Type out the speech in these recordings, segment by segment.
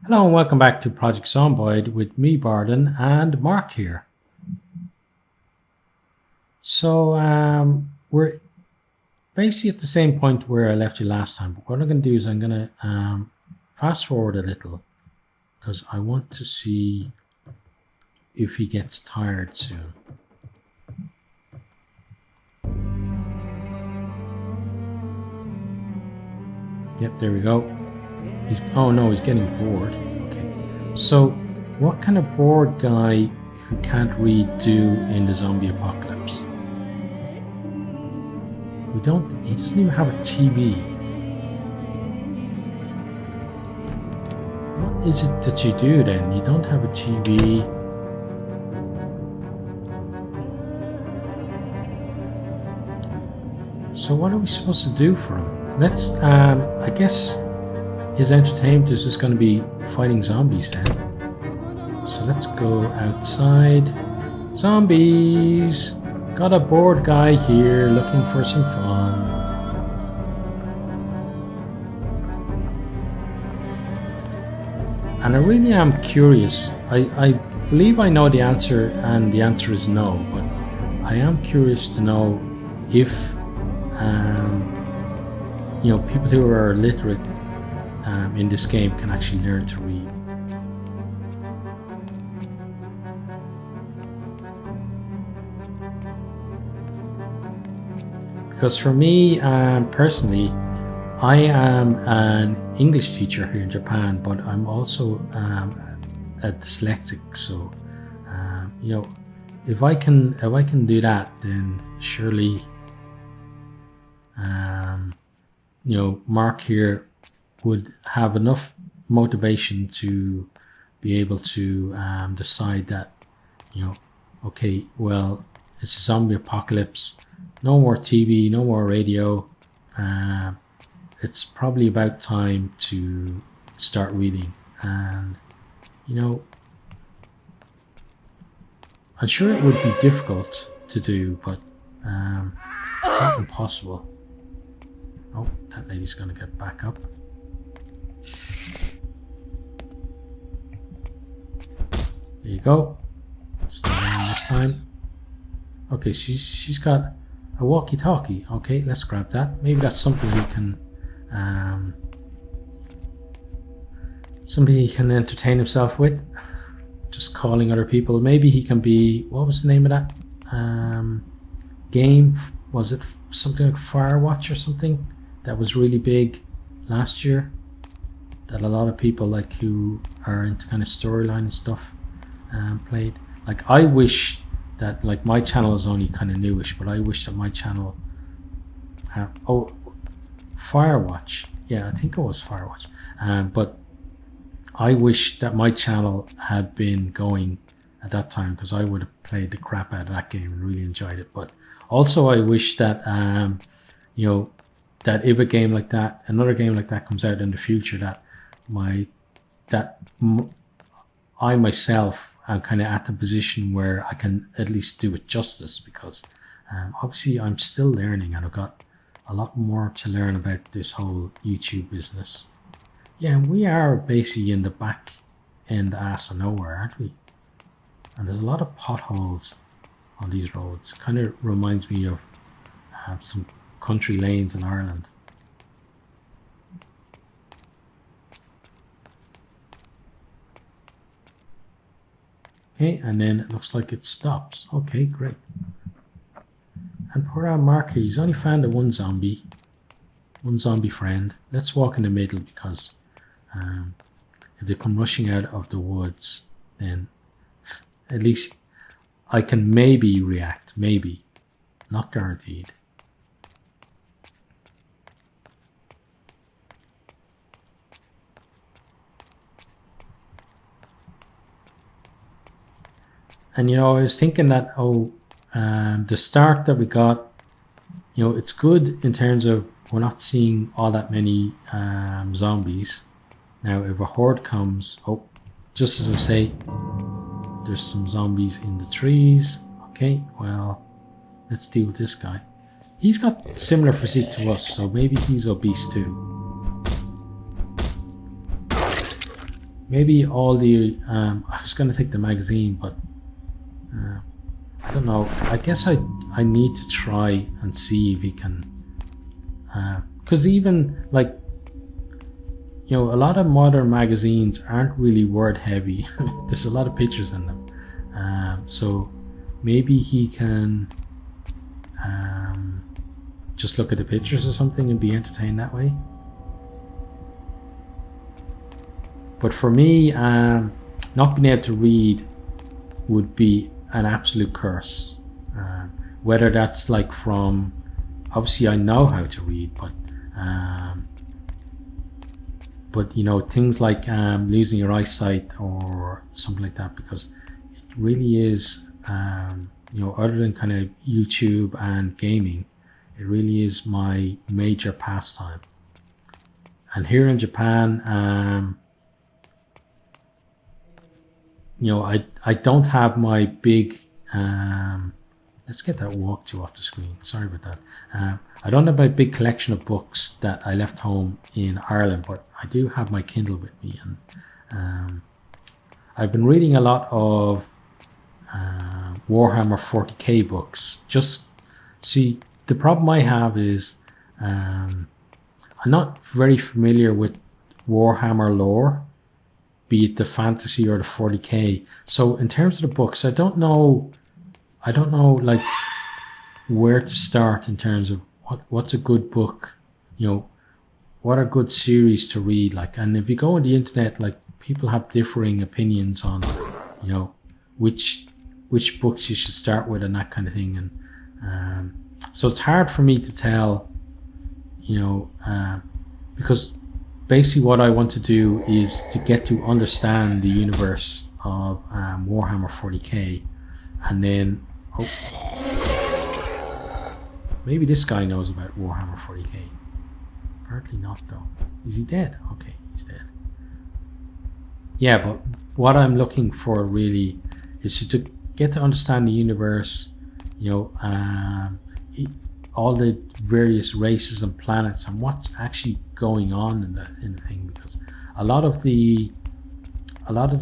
Hello and welcome back to Project Zomboid with me, Bardon, and Mark here. So we're basically at the same point where I left you last time, but what I'm going to do is I'm going to fast forward a little because I want to see if he gets tired soon. Yep, there we go. Oh no, he's getting bored. Okay. So what kind of bored guy who can't read do in the zombie apocalypse? He doesn't even have a TV. What is it that you do then? You don't have a TV. So what are we supposed to do for him? Let's, I guess his entertainment is just going to be fighting zombies then. So let's go outside. Zombies! Got a bored guy here looking for some fun. And I really am curious. I believe I know the answer, and the answer is no, but I am curious to know if people who are illiterate in this game can actually learn to read. Because for me personally, I am an English teacher here in Japan, but I'm also a dyslexic. So if I can do that, then surely Mark here would have enough motivation to be able to decide that, okay, well, it's a zombie apocalypse, no more TV, no more radio, it's probably about time to start reading. And I'm sure it would be difficult to do, but not impossible. Oh, that lady's gonna get back up. There you go. Stay on this time. Okay, she's got a walkie-talkie. Okay, let's grab that. Maybe that's something he can entertain himself with. Just calling other people. Maybe he can be, what was the name of that game? Was it something like Firewatch or something that was really big last year? That a lot of people like who are into kind of storyline and stuff played. Like I wish that, like, my channel is only kind of newish, but I wish that my channel Firewatch, yeah, I think it was Firewatch, but I wish that my channel had been going at that time, because I would have played the crap out of that game and really enjoyed it. But also I wish that that if a game like that, another game like that comes out in the future, that I myself am kind of at the position where I can at least do it justice, because obviously I'm still learning and I've got a lot more to learn about this whole YouTube business. Yeah, and we are basically in the back end ass of nowhere, aren't we? And there's a lot of potholes on these roads. Kind of reminds me of some country lanes in Ireland. Okay, and then it looks like it stops. Okay, great. And poor old Mark here, he's only found one zombie friend. Let's walk in the middle, because if they come rushing out of the woods, then at least I can maybe react. Maybe. Not guaranteed. And I was thinking that the start that we got, it's good in terms of we're not seeing all that many zombies. Now if a horde comes, just as I say, there's some zombies in the trees. Okay, well, let's deal with this guy. He's got similar physique to us, so maybe he's obese too. maybe all the I was going to take the magazine, but I don't know. I guess I need to try and see if he can, because even like, you know, a lot of modern magazines aren't really word heavy. There's a lot of pictures in them, so maybe he can just look at the pictures or something and be entertained that way. But for me, not being able to read would be an absolute curse. Whether that's like from, obviously I know how to read, but you know, things like losing your eyesight or something like that, because it really is, you know, other than kind of YouTube and gaming, it really is my major pastime. And here in Japan, you know, I don't have my big, let's get that walkthrough off the screen. Sorry about that. I don't have my big collection of books that I left home in Ireland, but I do have my Kindle with me, and I've been reading a lot of Warhammer 40k books. Just see, the problem I have is I'm not very familiar with Warhammer lore, be it the fantasy or the 40k. So in terms of the books, I don't know like where to start in terms of what's a good book, you know, what are good series to read. Like, and if you go on the internet, like, people have differing opinions on, you know, which books you should start with and that kind of thing. And so it's hard for me to tell, you know, because basically what I want to do is to get to understand the universe of Warhammer 40k, and then maybe this guy knows about Warhammer 40k. Apparently not, though. Is he dead? Okay, he's dead. Yeah, but what I'm looking for really is to get to understand the universe, you know, all the various races and planets, and what's actually going on in the thing, because a lot of the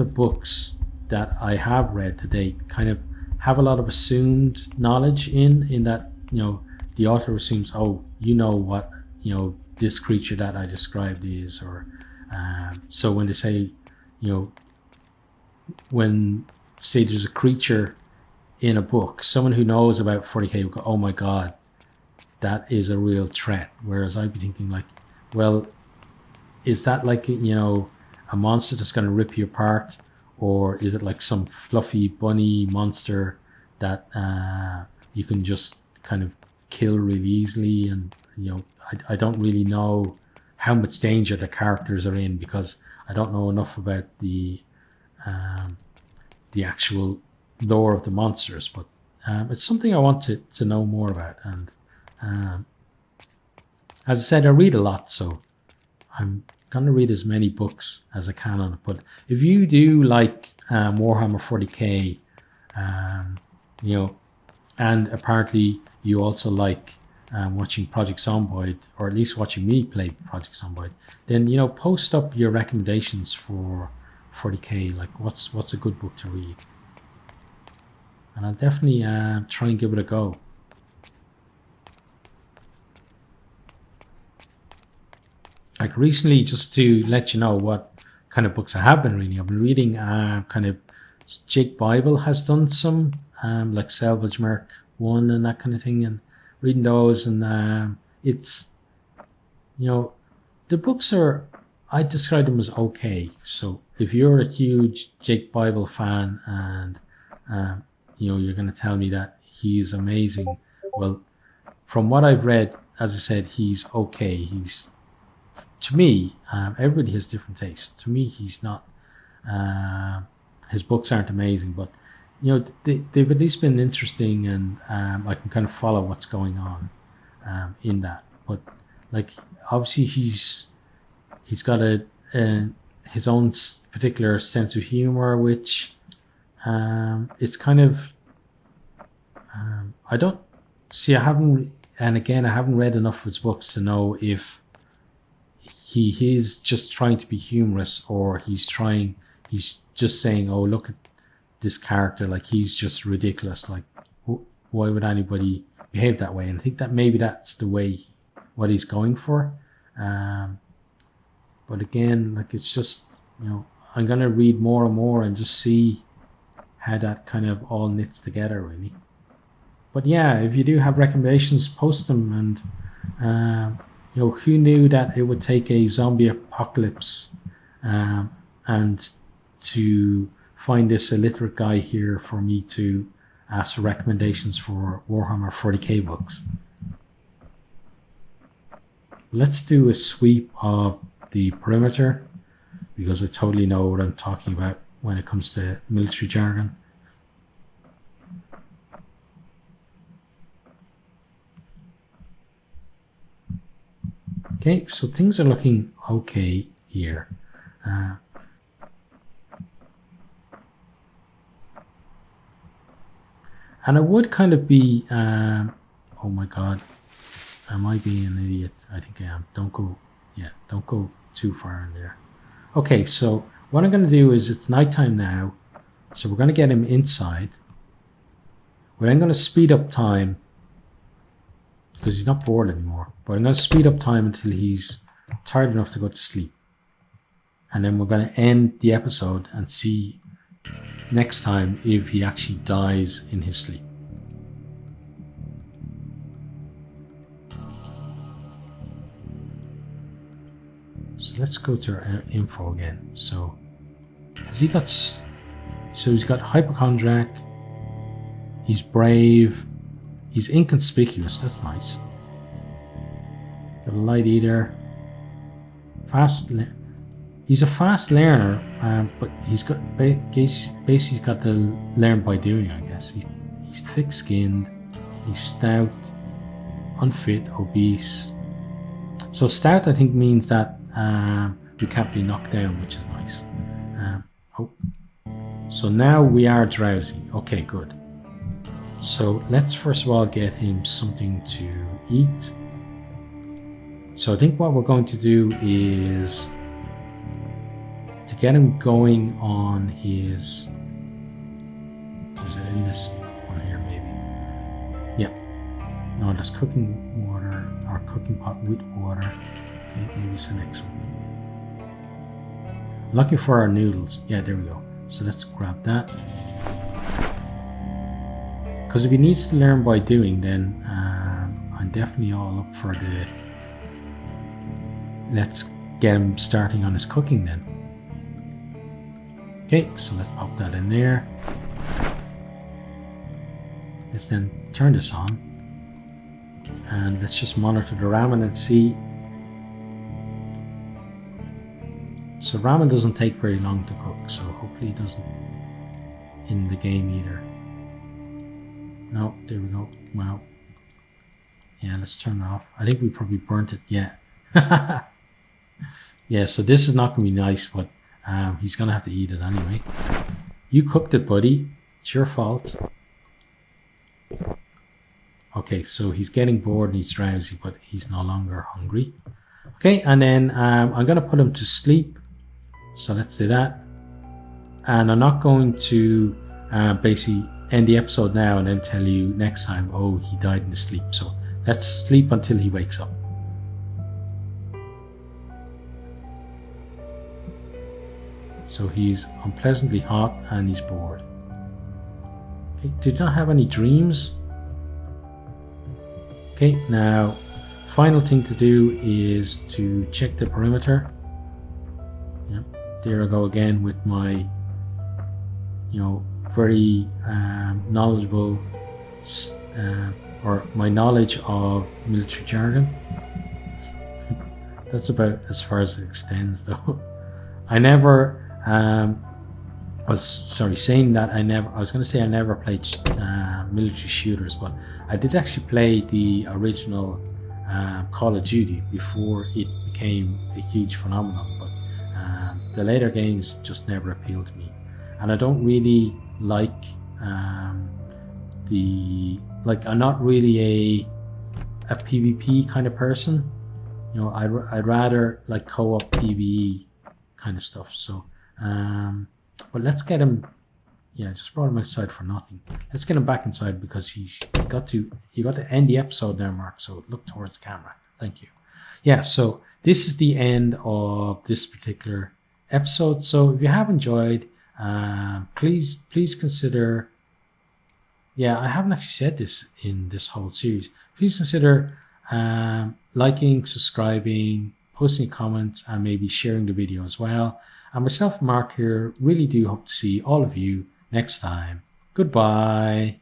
books that I have read to date kind of have a lot of assumed knowledge in that, you know, the author assumes, oh, you know what, you know, this creature that I described is, or so when they say, you know, when say there's a creature in a book, someone who knows about 40k will go, oh my god, that is a real threat. Whereas I'd be thinking like, well, is that like, you know, a monster that's going to rip you apart, or is it like some fluffy bunny monster that you can just kind of kill really easily? And, you know, I don't really know how much danger the characters are in, because I don't know enough about the actual lore of the monsters. But it's something I want to know more about. And as I said, I read a lot, so I'm going to read as many books as I can on it. But if you do like Warhammer 40k, you know, and apparently you also like watching Project Zomboid, or at least watching me play Project Zomboid, then, you know, post up your recommendations for 40k, like what's a good book to read, and I'll definitely try and give it a go. Like recently, just to let you know what kind of books I have been reading, I've been reading kind of, Jake Bible has done some like Salvage Mark 1 and that kind of thing, and reading those, and it's, you know, the books are, I describe them as okay. So if you're a huge Jake Bible fan and you know, you're going to tell me that he's amazing, well, from what I've read, as I said, he's okay. He's, to me, everybody has different tastes. To me, he's not, his books aren't amazing, but, you know, they've at least been interesting, and I can kind of follow what's going on in that. But like, obviously he's got his own particular sense of humor, which it's kind of, I don't see, I haven't read enough of his books to know if he is just trying to be humorous, or he's just saying, oh, look at this character, like he's just ridiculous, like why would anybody behave that way? And I think that maybe that's the way what he's going for. But again, like it's just, you know, I'm gonna read more and more and just see how that kind of all knits together, really. But yeah, if you do have recommendations, post them. And you know, who knew that it would take a zombie apocalypse and to find this illiterate guy here for me to ask for recommendations for Warhammer 40k books. Let's do a sweep of the perimeter, because I totally know what I'm talking about when it comes to military jargon. Okay, so things are looking okay here. And I would kind of be, oh my god, am I being an idiot? I think I am. Don't go too far in there. Okay, so what I'm going to do is, it's nighttime now, so we're going to get him inside. We're then going to speed up time, because he's not bored anymore, but I'm going to speed up time until he's tired enough to go to sleep. And then we're going to end the episode and see next time if he actually dies in his sleep. So let's go to our info again. So has he got? So he's got hypochondriac. He's brave. He's inconspicuous. That's nice. Got a light eater. He's a fast learner, but he's got basically he's got to learn by doing, I guess. He's thick-skinned. He's stout, unfit, obese. So stout, I think, means that we can't be knocked down, which is nice. So now we are drowsy. Okay, good. So let's first of all get him something to eat. So I think what we're going to do is to get him going on his, is it in this one here maybe? Yep. No, there's cooking water, or cooking pot with water. Okay, maybe it's the next one. Looking for our noodles. Yeah, there we go. So let's grab that. Because if he needs to learn by doing, then I'm definitely all up for the let's get him starting on his cooking then. Okay, so let's pop that in there. Let's then turn this on. And let's just monitor the ramen and see. So ramen doesn't take very long to cook, so hopefully it doesn't in the game either. No, there we go. Wow. Yeah, let's turn it off. I think we probably burnt it. Yeah. Yeah, so this is not going to be nice, but he's going to have to eat it anyway. You cooked it, buddy. It's your fault. Okay, so he's getting bored and he's drowsy, but he's no longer hungry. Okay, and then I'm going to put him to sleep. So let's do that. And I'm not going to basically end the episode now and then tell you next time, oh, he died in his sleep. So let's sleep until he wakes up. So he's unpleasantly hot and he's bored. Okay, did not have any dreams. Okay, now final thing to do is to check the perimeter. Yep, there I go again with my, very knowledgeable, or my knowledge of military jargon. That's about as far as it extends, though. I never. I was going to say I never played military shooters, but I did actually play the original Call of Duty before it became a huge phenomenon. But the later games just never appealed to me, and I don't really like I'm not really a PvP kind of person. You know, I'd rather like co-op PvE kind of stuff. So, but let's get him. Yeah, just brought him outside for nothing. Let's get him back inside because you got to end the episode now, Mark. So look towards the camera. Thank you. Yeah, so this is the end of this particular episode. So if you have enjoyed, please consider. Yeah, I haven't actually said this in this whole series. Please consider liking, subscribing, posting comments, and maybe sharing the video as well. And myself, Mark here, really do hope to see all of you next time. Goodbye.